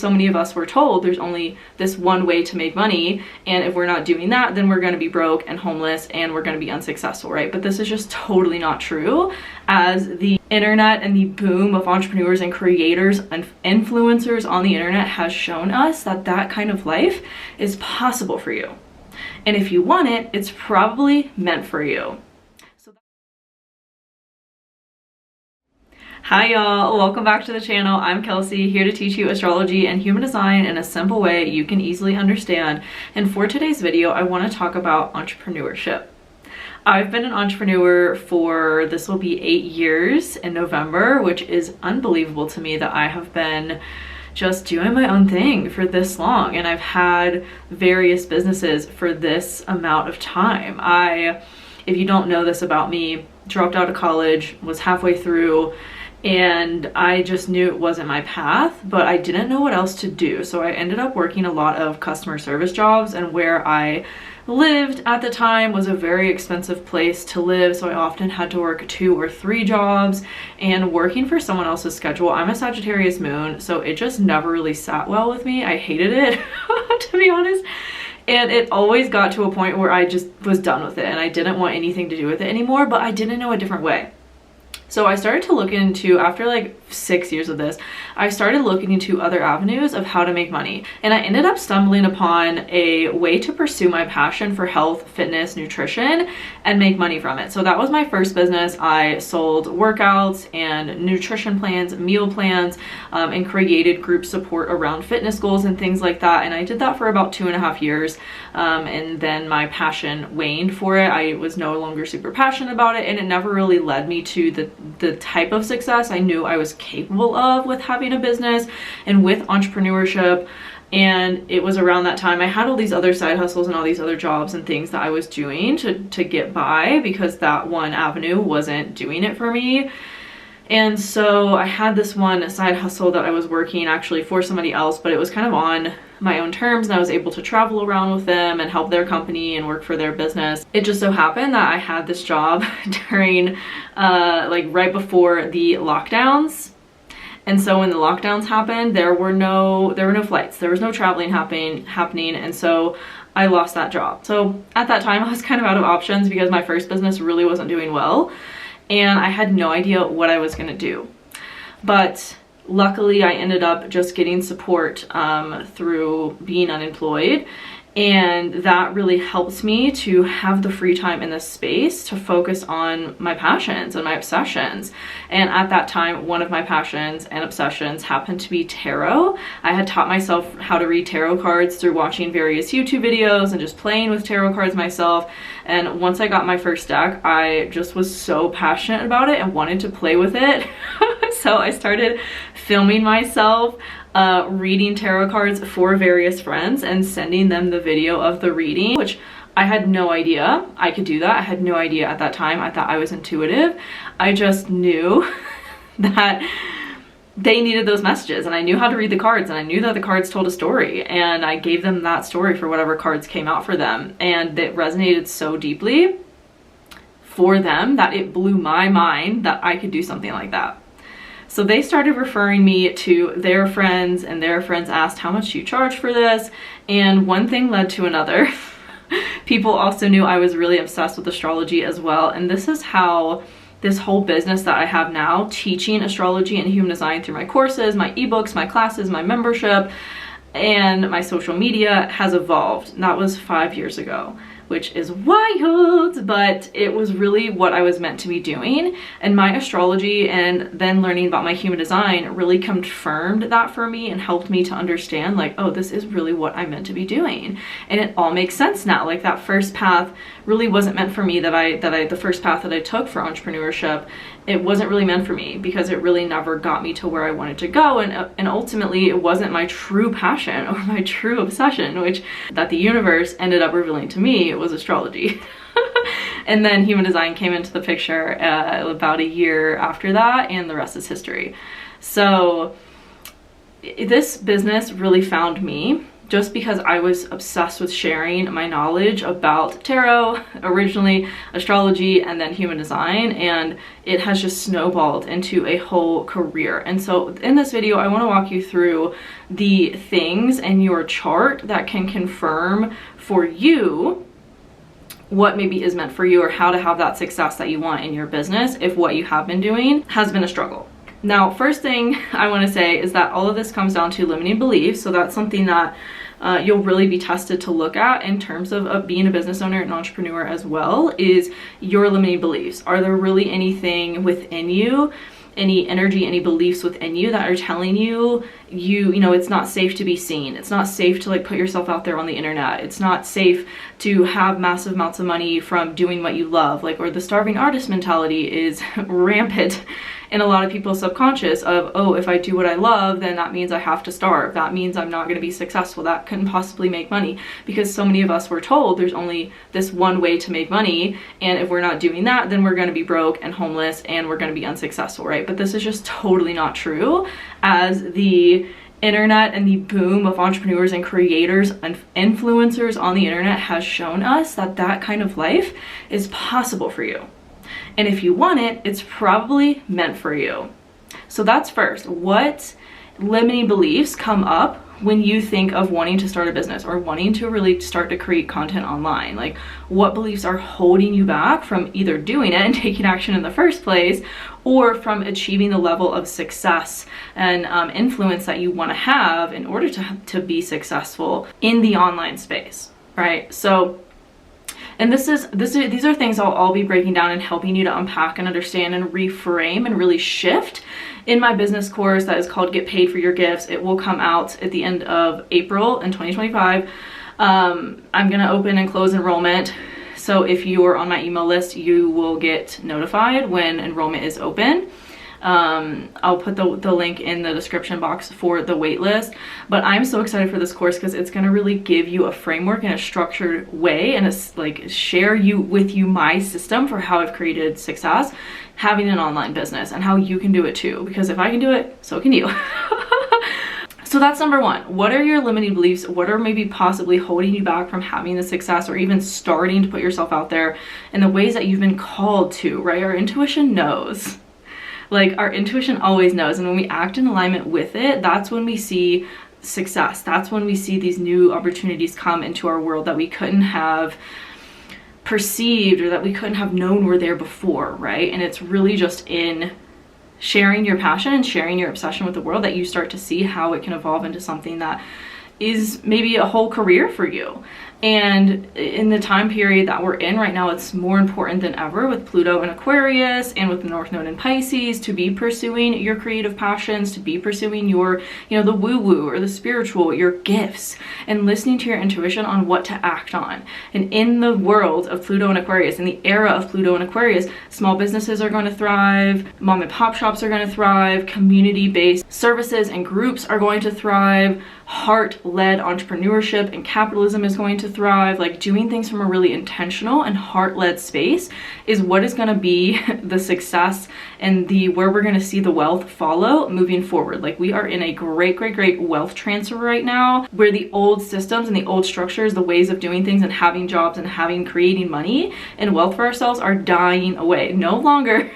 So many of us were told there's only this one way to make money, and if we're not doing that, then we're going to be broke and homeless and we're going to be unsuccessful, right? But this is just totally not true, as the internet and the boom of entrepreneurs and creators and influencers on the internet has shown us that that kind of life is possible for you. And if you want it, it's probably meant for you. Hi y'all, welcome back to the channel. I'm Kelsey, here to teach you astrology and human design in a simple way you can easily understand. And for today's video, I want to talk about entrepreneurship. I've been an entrepreneur for, this will be 8 years in November, which is unbelievable to me that I have been just doing my own thing for this long. And I've had various businesses for this amount of time. If you don't know this about me, dropped out of college, was halfway through, and I just knew it wasn't my path, but I didn't know what else to do. So I ended up working a lot of customer service jobs, and where I lived at the time was a very expensive place to live, so I often had to work 2 or 3 jobs and working for someone else's schedule. I'm a Sagittarius moon, so it just never really sat well with me. I hated it, to be honest. And it always got to a point where I just was done with it and I didn't want anything to do with it anymore, but I didn't know a different way. So I started to look into, after like 6 years of this, I started looking into other avenues of how to make money. And I ended up stumbling upon a way to pursue my passion for health, fitness, nutrition, and make money from it. So that was my first business. I sold workouts and nutrition plans, meal plans, and created group support around fitness goals and things like that. And I did that for about 2.5 years. And then my passion waned for it. I was no longer super passionate about it, and it never really led me to the type of success I knew I was capable of with having a business and with entrepreneurship. And it was around that time I had all these other side hustles and all these other jobs and things that I was doing to get by, because that one avenue wasn't doing it for me. And so I had this one side hustle that I was working actually for somebody else, but it was kind of on my own terms, and I was able to travel around with them and help their company and work for their business. It just so happened that I had this job during like right before the lockdowns. And so when the lockdowns happened, there were no flights, there was no traveling happening, and so I lost that job. So at that time I was kind of out of options because my first business really wasn't doing well, and I had no idea what I was gonna do. But luckily I ended up just getting support through being unemployed, and that really helped me to have the free time in this space to focus on my passions and my obsessions. And at that time, one of my passions and obsessions happened to be tarot. I had taught myself how to read tarot cards through watching various YouTube videos and just playing with tarot cards myself. And once I got my first deck, I just was so passionate about it and wanted to play with it. So I started filming myself reading tarot cards for various friends and sending them the video of the reading, which I had no idea I could do that. I had no idea at that time. I thought I was intuitive. I just knew that they needed those messages, and I knew how to read the cards, and I knew that the cards told a story, and I gave them that story for whatever cards came out for them, and it resonated so deeply for them that it blew my mind that I could do something like that. So they started referring me to their friends, and their friends asked, how much do you charge for this? And one thing led to another. People also knew I was really obsessed with astrology as well. And this is how this whole business that I have now, teaching astrology and human design through my courses, my ebooks, my classes, my membership, and my social media, has evolved. And that was 5 years ago, which is wild, but it was really what I was meant to be doing. And my astrology and then learning about my human design really confirmed that for me and helped me to understand, like, oh, this is really what I'm meant to be doing. And it all makes sense now. Like, that first path really wasn't meant for me, the first path that I took for entrepreneurship, it wasn't really meant for me because it really never got me to where I wanted to go. And ultimately it wasn't my true passion or my true obsession, which that the universe ended up revealing to me was astrology. And then human design came into the picture about a year after that, and the rest is history. So this business really found me just because I was obsessed with sharing my knowledge about tarot, originally astrology, and then human design, and it has just snowballed into a whole career. And so in this video, I want to walk you through the things in your chart that can confirm for you what maybe is meant for you, or how to have that success that you want in your business if what you have been doing has been a struggle. Now, first thing I want to say is that all of this comes down to limiting beliefs. So that's something that you'll really be tested to look at in terms of being a business owner and entrepreneur as well, is your limiting beliefs. Are there really anything within you, any energy, any beliefs within you that are telling you, you know, it's not safe to be seen. It's not safe to like put yourself out there on the internet. It's not safe to have massive amounts of money from doing what you love, like, or the starving artist mentality is rampant in a lot of people's subconscious of, oh, if I do what I love, then that means I have to starve. That means I'm not going to be successful. That couldn't possibly make money, because so many of us were told there's only this one way to make money. And if we're not doing that, then we're going to be broke and homeless and we're going to be unsuccessful, right? But this is just totally not true, as the internet and the boom of entrepreneurs and creators and influencers on the internet has shown us that that kind of life is possible for you. And if you want it, it's probably meant for you. So that's first. What limiting beliefs come up when you think of wanting to start a business or wanting to really start to create content online? Like, what beliefs are holding you back from either doing it and taking action in the first place, or from achieving the level of success and influence that you want to have in order to be successful in the online space, right? So, and these are things I'll be breaking down and helping you to unpack and understand and reframe and really shift in my business course that is called Get Paid for Your Gifts. It will come out at the end of April in 2025. I'm gonna open and close enrollment. So if you are on my email list, you will get notified when enrollment is open. I'll put the link in the description box for the wait list. But I'm so excited for this course because it's going to really give you a framework in a structured way, and it's like share with you my system for how I've created success having an online business, and how you can do it too, because if I can do it, so can you. So that's number one. What are your limiting beliefs? What are maybe possibly holding you back from having the success or even starting to put yourself out there in the ways that you've been called to, right? Our intuition knows. Like, our intuition always knows, and when we act in alignment with it, that's when we see success. That's when we see these new opportunities come into our world that we couldn't have perceived, or that we couldn't have known were there before, right? And it's really just in sharing your passion and sharing your obsession with the world that you start to see how it can evolve into something that is maybe a whole career for you. And in the time period that we're in right now, it's more important than ever with Pluto in Aquarius and with the North Node in Pisces to be pursuing your creative passions, to be pursuing your, you know, the woo-woo or the spiritual, your gifts, and listening to your intuition on what to act on. And in the world of Pluto and Aquarius, in the era of Pluto and Aquarius, small businesses are going to thrive, mom and pop shops are going to thrive, community-based services and groups are going to thrive, heart-led entrepreneurship and capitalism is going to thrive. Like, doing things from a really intentional and heart-led space is what is going to be the success and where we're going to see the wealth follow moving forward. Like, we are in a great wealth transfer right now, where the old systems and the old structures, the ways of doing things and having jobs and creating money and wealth for ourselves are dying away. No longer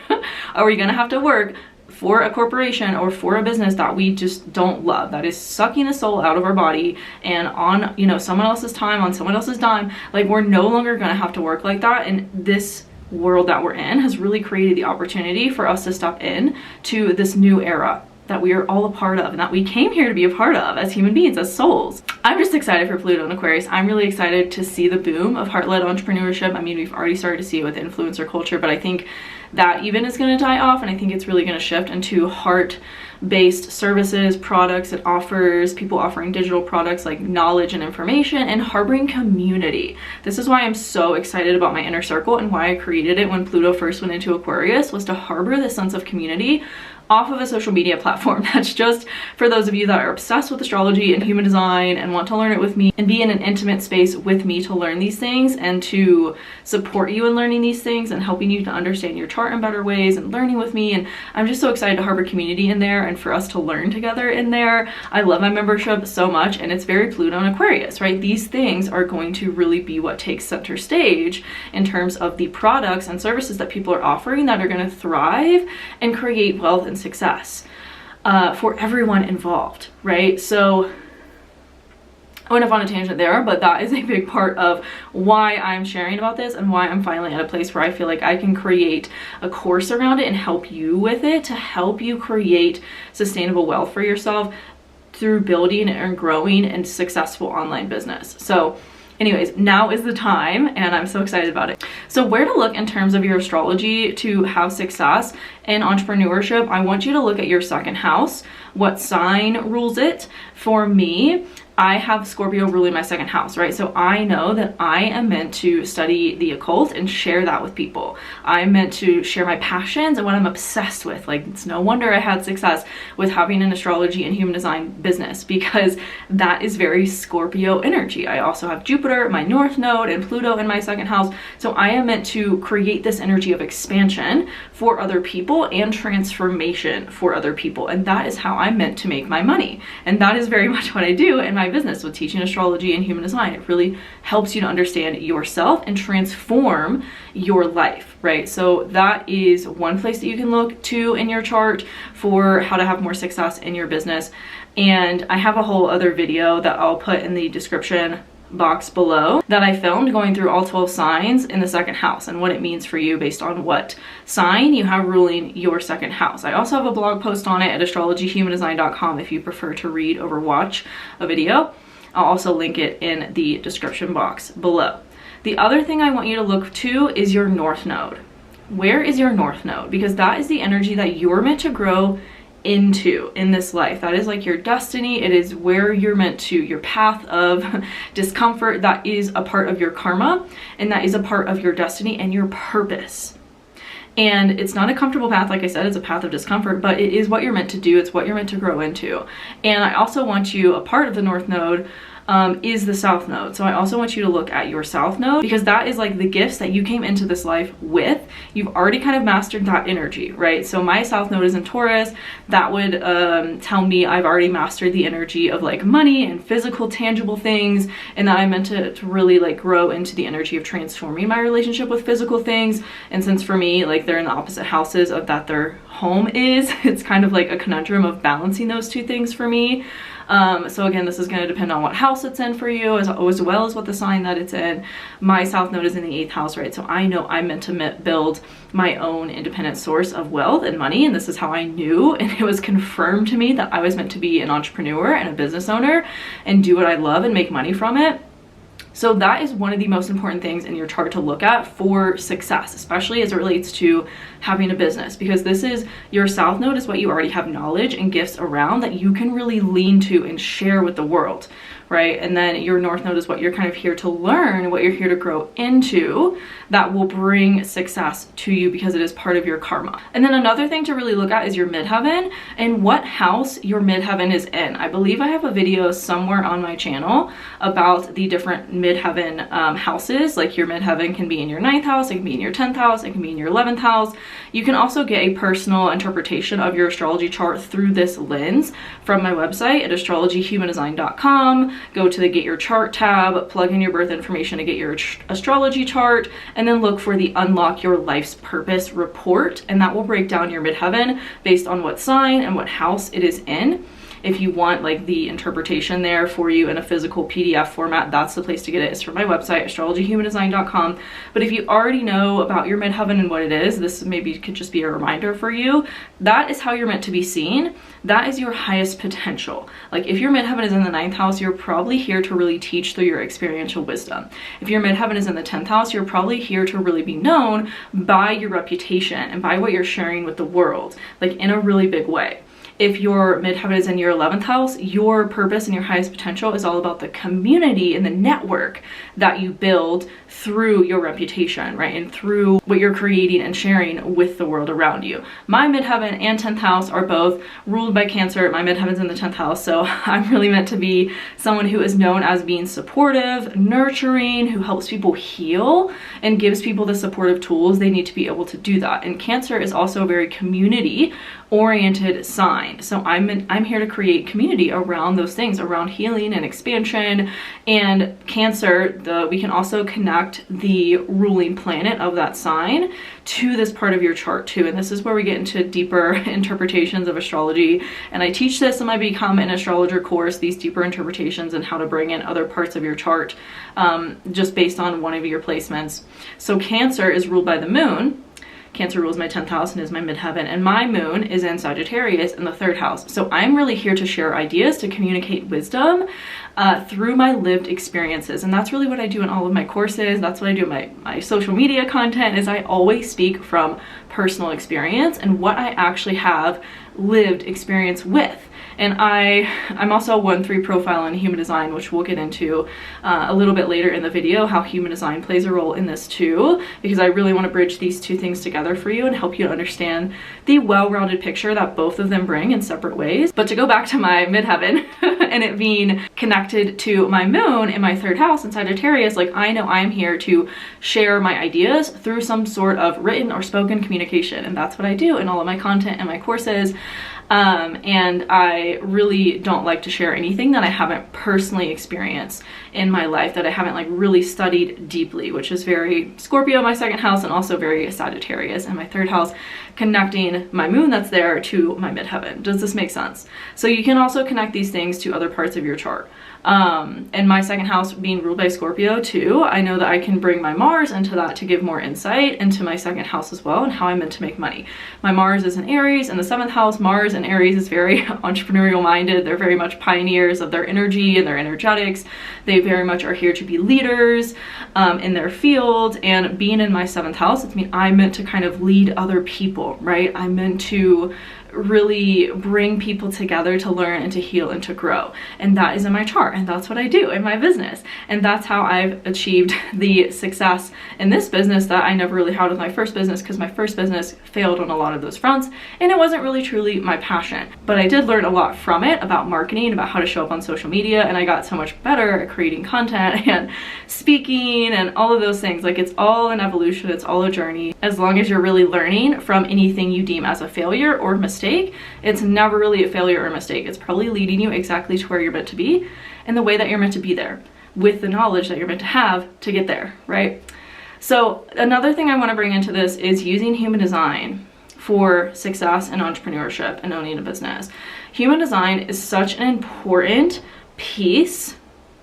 are we going to have to work for a corporation or for a business that we just don't love, that is sucking the soul out of our body and on, you know, someone else's time, on someone else's dime. Like, we're no longer going to have to work like that. And this world that we're in has really created the opportunity for us to step in to this new era that we are all a part of and that we came here to be a part of as human beings, as souls. I'm just excited for Pluto and Aquarius. I'm really excited to see the boom of heart-led entrepreneurship. I mean, we've already started to see it with influencer culture, but I think that even is going to die off, and I think it's really going to shift into heart-based services, products it offers, people offering digital products like knowledge and information, and harboring community. This is why I'm so excited about my inner circle, and why I created it when Pluto first went into Aquarius, was to harbor this sense of community off of a social media platform. That's just for those of you that are obsessed with astrology and human design and want to learn it with me and be in an intimate space with me to learn these things and to support you in learning these things and helping you to understand your chart in better ways and learning with me. And I'm just so excited to harbor community in there and for us to learn together in there. I love my membership so much, and it's very Pluto and Aquarius, right? These things are going to really be what takes center stage in terms of the products and services that people are offering that are going to thrive and create wealth and success for everyone involved, right? So I went off on a tangent there, but that is a big part of why I'm sharing about this and why I'm finally at a place where I feel like I can create a course around it and help you with it to help you create sustainable wealth for yourself through building and growing a successful online business. So anyways, now is the time, and I'm so excited about it. So where to look in terms of your astrology to have success in entrepreneurship, I want you to look at your second house. What sign rules it? For me, I have Scorpio ruling my second house, right? So I know that I am meant to study the occult and share that with people. I'm meant to share my passions and what I'm obsessed with. Like, it's no wonder I had success with having an astrology and human design business, because that is very Scorpio energy. I also have Jupiter, my North Node, and Pluto in my second house. So I am meant to create this energy of expansion for other people and transformation for other people. And that is how I'm meant to make my money. And that is very much what I do in my business with teaching astrology and human design. It really helps you to understand yourself and transform your life, right? So that is one place that you can look to in your chart for how to have more success in your business. And I have a whole other video that I'll put in the description box below that I filmed going through all 12 signs in the second house and what it means for you based on what sign you have ruling your second house. I also have a blog post on it at astrologyhumandesign.com if you prefer to read over watch a video. I'll also link it in the description box below. The other thing I want you to look to is your North Node. Where is your North Node? Because that is the energy that you're meant to grow into in this life. That is like your destiny. It is where you're meant to, your path of discomfort. That is a part of your karma, and that is a part of your destiny and your purpose. And it's not a comfortable path, like I said, it's a path of discomfort, but it is what you're meant to do. It's what you're meant to grow into. And I also want you, a part of the North Node is the South Node. So I also want you to look at your South Node, because that is like the gifts that you came into this life with. You've already kind of mastered that energy, right? So my South Node is in Taurus. That would tell me I've already mastered the energy of like money and physical, tangible things, and that I'm meant to really like grow into the energy of transforming my relationship with physical things. And since for me, like they're in the opposite houses of that their home is, it's kind of like a conundrum of balancing those two things for me. So again, this is going to depend on what house it's in for you, as well as what the sign that it's in. My South Node is in the 8th house, right? So I know I'm meant to build my own independent source of wealth and money, and this is how I knew, and it was confirmed to me that I was meant to be an entrepreneur and a business owner and do what I love and make money from it. So that is one of the most important things in your chart to look at for success, especially as it relates to having a business, because this is your South Node is what you already have knowledge and gifts around that you can really lean to and share with the world, right? And then your North Node is what you're kind of here to learn, what you're here to grow into, that will bring success to you because it is part of your karma. And then another thing to really look at is your midheaven and what house your midheaven is in. I believe I have a video somewhere on my channel about the different midheaven houses. Like your midheaven can be in your 9th house, it can be in your 10th house, it can be in your 11th house. You can also get a personal interpretation of your astrology chart through this lens from my website at astrologyhumandesign.com. Go to the Get Your Chart tab, plug in your birth information to get your astrology chart, and then look for the Unlock Your Life's Purpose report, and that will break down your midheaven based on what sign and what house it is in. If you want like the interpretation there for you in a physical PDF format, that's the place to get it. It's from my website, astrologyhumandesign.com. But if you already know about your midheaven and what it is, this maybe could just be a reminder for you. That is how you're meant to be seen. That is your highest potential. Like if your midheaven is in the 9th house, you're probably here to really teach through your experiential wisdom. If your midheaven is in the 10th house, you're probably here to really be known by your reputation and by what you're sharing with the world, like in a really big way. If your midheaven is in your 11th house, your purpose and your highest potential is all about the community and the network that you build through your reputation, right? And through what you're creating and sharing with the world around you. My midheaven and 10th house are both ruled by Cancer. My midheaven's in the 10th house, so I'm really meant to be someone who is known as being supportive, nurturing, who helps people heal and gives people the supportive tools they need to be able to do that. And Cancer is also a very community oriented sign. So I'm here to create community around those things, around healing and expansion. And Cancer, we can also connect the ruling planet of that sign to this part of your chart too. And this is where we get into deeper interpretations of astrology. And I teach this in my Become an Astrologer course, these deeper interpretations and how to bring in other parts of your chart just based on one of your placements. So Cancer is ruled by the moon. Cancer rules my 10th house and is my midheaven, and my moon is in Sagittarius in the 3rd house. So I'm really here to share ideas, to communicate wisdom through my lived experiences. And that's really what I do in all of my courses. That's what I do in my social media content, is I always speak from personal experience and what I actually have lived experience with. And I'm also a 1-3 profile in human design, which we'll get into a little bit later in the video, how human design plays a role in this too, because I really want to bridge these two things together for you and help you understand the well-rounded picture that both of them bring in separate ways. But to go back to my midheaven and it being connected to my moon in my 3rd house in Sagittarius, like I know I'm here to share my ideas through some sort of written or spoken communication. And that's what I do in all of my content and my courses. And I really don't like to share anything that I haven't personally experienced in my life, that I haven't like really studied deeply, which is very Scorpio, my 2nd house, and also very Sagittarius in my 3rd house, connecting my moon that's there to my midheaven. Does this make sense? So you can also connect these things to other parts of your chart. And my 2nd house being ruled by Scorpio too, I know that I can bring my Mars into that to give more insight into my 2nd house as well and how I'm meant to make money. My Mars is in Aries in the 7th house. Mars in Aries is very entrepreneurial minded. They're very much pioneers of their energy and their energetics. They very much are here to be leaders in their field. And being in my 7th house, it's mean I'm meant to kind of lead other people, right? I'm meant to really bring people together to learn and to heal and to grow. And that is in my chart, and that's what I do in my business. And that's how I've achieved the success in this business that I never really had with my first business, because my first business failed on a lot of those fronts and it wasn't really truly my passion. But I did learn a lot from it about marketing, about how to show up on social media, and I got so much better at creating content and speaking and all of those things. Like, it's all an evolution, it's all a journey. As long as you're really learning from anything you deem as a failure or mistake, it's never really a failure or a mistake. It's probably leading you exactly to where you're meant to be and the way that you're meant to be there, with the knowledge that you're meant to have to get there, right? So another thing I want to bring into this is using human design for success and entrepreneurship and owning a business. Human design is such an important piece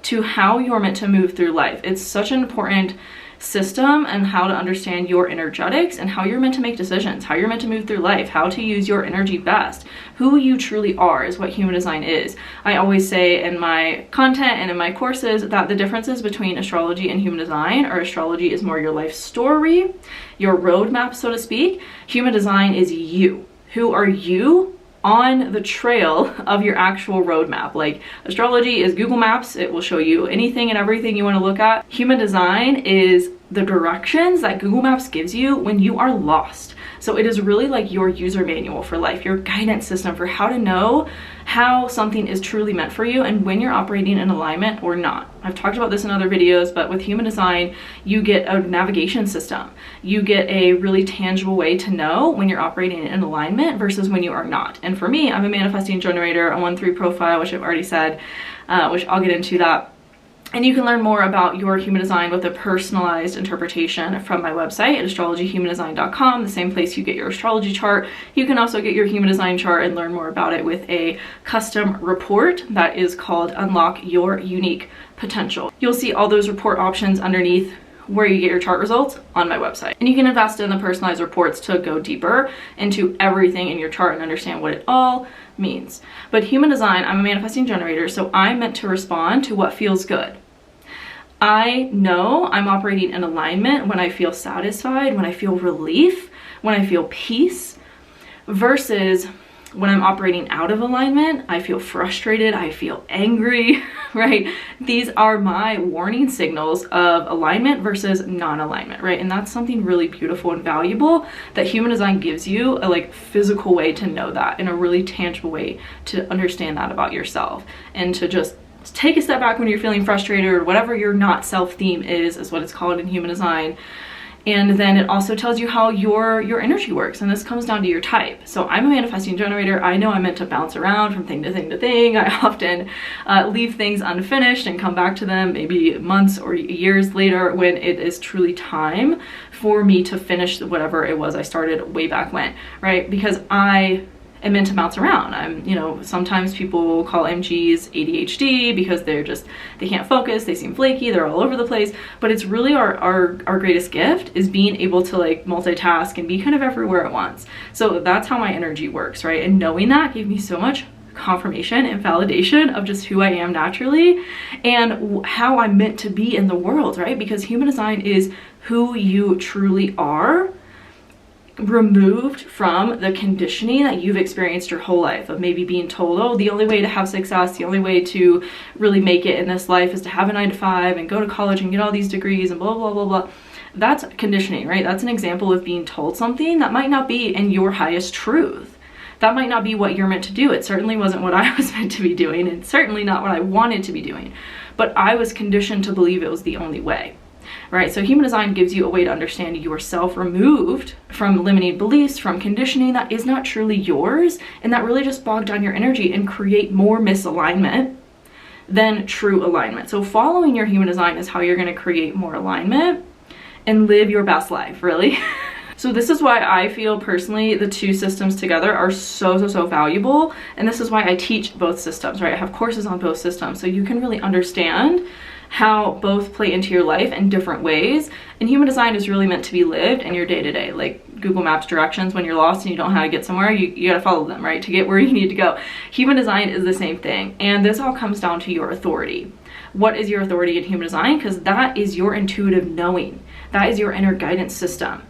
to how you're meant to move through life. It's such an important system and how to understand your energetics and how you're meant to make decisions, how you're meant to move through life, how to use your energy best. Who you truly are is what human design is. I always say in my content and in my courses that the differences between astrology and human design are astrology is more your life story, your roadmap, so to speak. Human design is you. Who are you on the trail of your actual roadmap? Like, astrology is Google Maps. It will show you anything and everything you want to look at. Human design is the directions that Google Maps gives you when you are lost. So it is really like your user manual for life, your guidance system for how to know how something is truly meant for you and when you're operating in alignment or not. I've talked about this in other videos, but with human design, you get a navigation system. You get a really tangible way to know when you're operating in alignment versus when you are not. And for me, I'm a manifesting generator, a 1-3 profile, which I've already said, which I'll get into that. And you can learn more about your human design with a personalized interpretation from my website at astrologyhumandesign.com, the same place you get your astrology chart. You can also get your human design chart and learn more about it with a custom report that is called Unlock Your Unique Potential. You'll see all those report options underneath where you get your chart results on my website. And you can invest in the personalized reports to go deeper into everything in your chart and understand what it all means. But human design, I'm a manifesting generator, so I'm meant to respond to what feels good. I know I'm operating in alignment when I feel satisfied, when I feel relief, when I feel peace, versus when I'm operating out of alignment, I feel frustrated, I feel angry, right? These are my warning signals of alignment versus non-alignment, right? And that's something really beautiful and valuable that human design gives you, a like physical way to know that, in a really tangible way to understand that about yourself, and to just take a step back when you're feeling frustrated, or whatever your not self theme is what it's called in human design. And then it also tells you how your energy works, and this comes down to your type. So I'm a manifesting generator. I know I'm meant to bounce around from thing to thing to thing. I often leave things unfinished and come back to them maybe months or years later when it is truly time for me to finish whatever it was I started way back when, right? Because I am meant to bounce around. I'm, you know, sometimes people call MGs ADHD because they can't focus, they seem flaky, they're all over the place, but it's really our greatest gift is being able to like multitask and be kind of everywhere at once. So that's how my energy works, right? And knowing that gave me so much confirmation and validation of just who I am naturally and how I'm meant to be in the world, right? Because human design is who you truly are, removed from the conditioning that you've experienced your whole life of maybe being told, oh, the only way to have success, the only way to really make it in this life is to have a 9-to-5 and go to college and get all these degrees and blah, blah, blah, blah. That's conditioning, right? That's an example of being told something that might not be in your highest truth. That might not be what you're meant to do. It certainly wasn't what I was meant to be doing, and certainly not what I wanted to be doing. But I was conditioned to believe it was the only way. Right, so human design gives you a way to understand yourself removed from limiting beliefs, from conditioning that is not truly yours, and that really just bog down your energy and create more misalignment than true alignment. So following your human design is how you're going to create more alignment and live your best life, really. So this is why I feel personally the two systems together are so valuable, and this is why I teach both systems, right? I have courses on both systems so you can really understand how both play into your life in different ways. And human design is really meant to be lived in your day-to-day, like Google Maps directions when you're lost and you don't know how to get somewhere, you gotta follow them, right, to get where you need to go. Human design is the same thing, and this all comes down to your authority. What is your authority in human design? Because that is your intuitive knowing. That is your inner guidance system.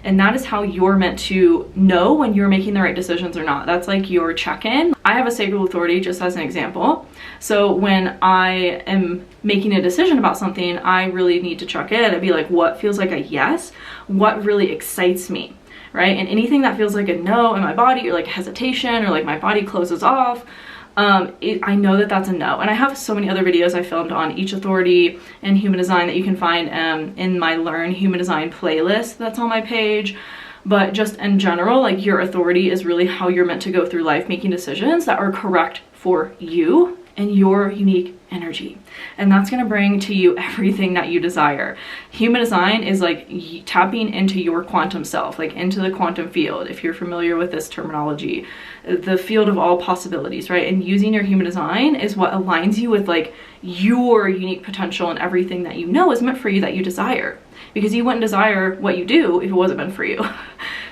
And that is how you're meant to know when you're making the right decisions or not. That's like your check-in. I have a sacral authority, just as an example. So when I am making a decision about something, I really need to check in and be like, what feels like a yes? What really excites me, right? And anything that feels like a no in my body, or like hesitation, or like my body closes off, I know that that's a no. And I have so many other videos I filmed on each authority and human design that you can find in my Learn Human Design playlist that's on my page. But just in general, like, your authority is really how you're meant to go through life, making decisions that are correct for you and your unique energy. And that's going to bring to you everything that you desire. Human design is like tapping into your quantum self, like into the quantum field, if you're familiar with this terminology, the field of all possibilities, right? And using your human design is what aligns you with like your unique potential and everything that you know is meant for you, that you desire, because you wouldn't desire what you do if it wasn't meant for you.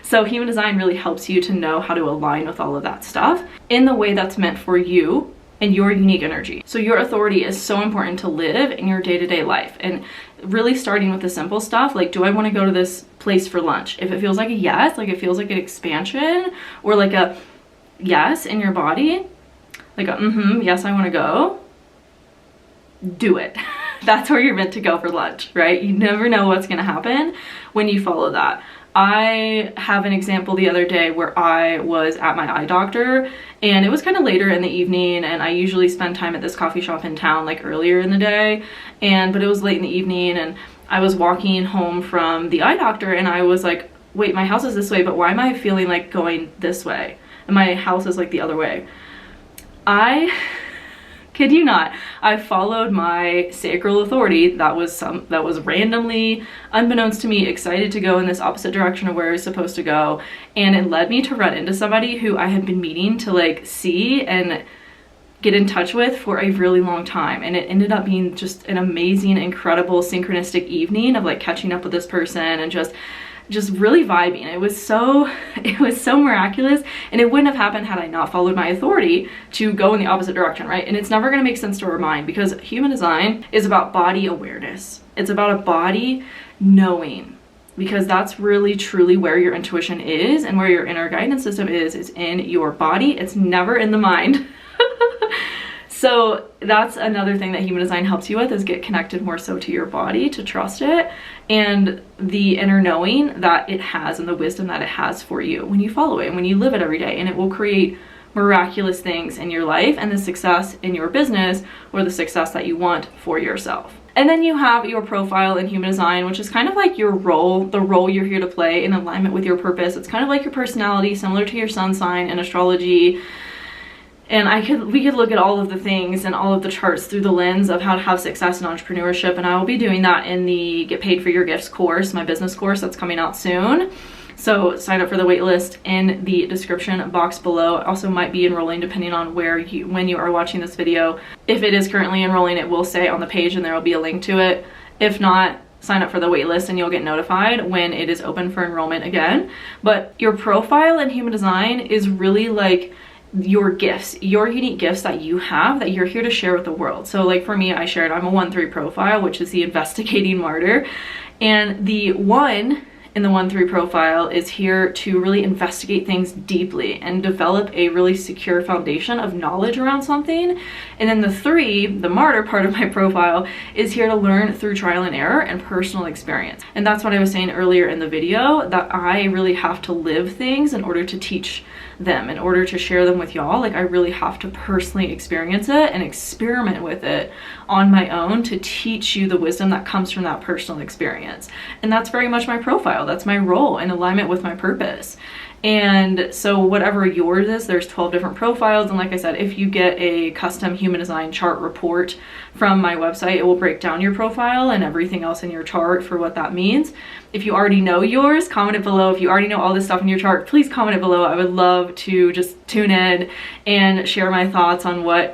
So human design really helps you to know how to align with all of that stuff in the way that's meant for you and your unique energy. So your authority is so important to live in your day-to-day life, and really starting with the simple stuff, like, do I want to go to this place for lunch? If it feels like a yes, like it feels like an expansion, or like a yes in your body, like a yes, I want to go, do it. That's where you're meant to go for lunch, right? You never know what's going to happen when you follow that. I have an example the other day where I was at my eye doctor, and it was kind of later in the evening, and I usually spend time at this coffee shop in town like earlier in the day, but it was late in the evening, and I was walking home from the eye doctor, and I was like, wait, my house is this way, but why am I feeling like going this way? And my house is like the other way. I kid you not, I followed my sacral authority that was randomly, unbeknownst to me, excited to go in this opposite direction of where I was supposed to go, and it led me to run into somebody who I had been meaning to like see and get in touch with for a really long time. And it ended up being just an amazing, incredible, synchronistic evening of like catching up with this person and just really vibing. It was so miraculous, and it wouldn't have happened had I not followed my authority to go in the opposite direction, right? And it's never going to make sense to our mind, because human design is about body awareness. It's about a body knowing because that's really truly where your intuition is and where your inner guidance system is in your body. It's never in the mind. So that's another thing that human design helps you with, is get connected more so to your body, to trust it, and the inner knowing that it has and the wisdom that it has for you when you follow it and when you live it every day. And it will create miraculous things in your life and the success in your business, or the success that you want for yourself. And then you have your profile in human design, which is kind of like your role, the role you're here to play in alignment with your purpose. It's kind of like your personality, similar to your sun sign in astrology. And we could look at all of the things and all of the charts through the lens of how to have success in entrepreneurship. And I will be doing that in the Get Paid for Your Gifts course, my business course that's coming out soon. So sign up for the wait list in the description box below. I also might be enrolling depending on when you are watching this video. If it is currently enrolling, it will say on the page and there will be a link to it. If not, sign up for the wait list and you'll get notified when it is open for enrollment again. But your profile in human design is really like your gifts, your unique gifts that you have that you're here to share with the world. So like for me, I shared I'm a 1-3 profile, which is the investigating martyr, and the 1 in the 1-3 profile is here to really investigate things deeply and develop a really secure foundation of knowledge around something. And then the 3, the martyr part of my profile, is here to learn through trial and error and personal experience. And that's what I was saying earlier in the video, that I really have to live things in order to teach them, in order to share them with y'all. Like I really have to personally experience it and experiment with it on my own to teach you the wisdom that comes from that personal experience. And that's very much my profile. That's my role in alignment with my purpose. And so whatever yours is, there's 12 different profiles. And like I said, if you get a custom human design chart report from my website, it will break down your profile and everything else in your chart for what that means. If you already know yours, comment it below. If you already know all this stuff in your chart, please comment it below. I would love to just tune in and share my thoughts on what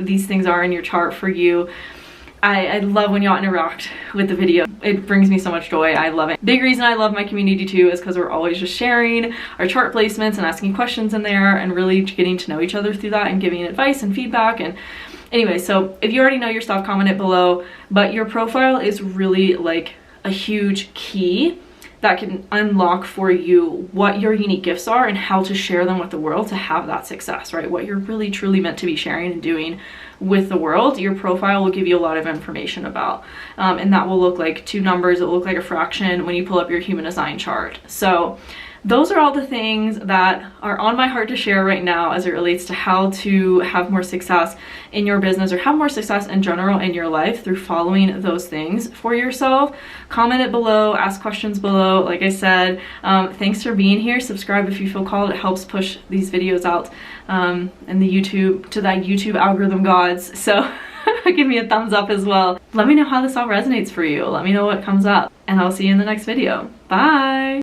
these things are in your chart for you. I love when y'all interact with the video. It brings me so much joy. I love it. Big reason I love my community too is because we're always just sharing our chart placements and asking questions in there and really getting to know each other through that and giving advice and feedback. And anyway, so if you already know your stuff, comment it below. But your profile is really like a huge key that can unlock for you what your unique gifts are and how to share them with the world to have that success, right? What you're really truly meant to be sharing and doing with the world. Your profile will give you a lot of information about, and that will look like 2 numbers. It will look like a fraction when you pull up your human design chart. So those are all the things that are on my heart to share right now as it relates to how to have more success in your business or have more success in general in your life through following those things for yourself. Comment it below, ask questions below. Like I said, thanks for being here. Subscribe if you feel called. It helps push these videos out and the YouTube to that YouTube algorithm gods. So give me a thumbs up as well. Let me know how this all resonates for you. Let me know what comes up, and I'll see you in the next video. Bye.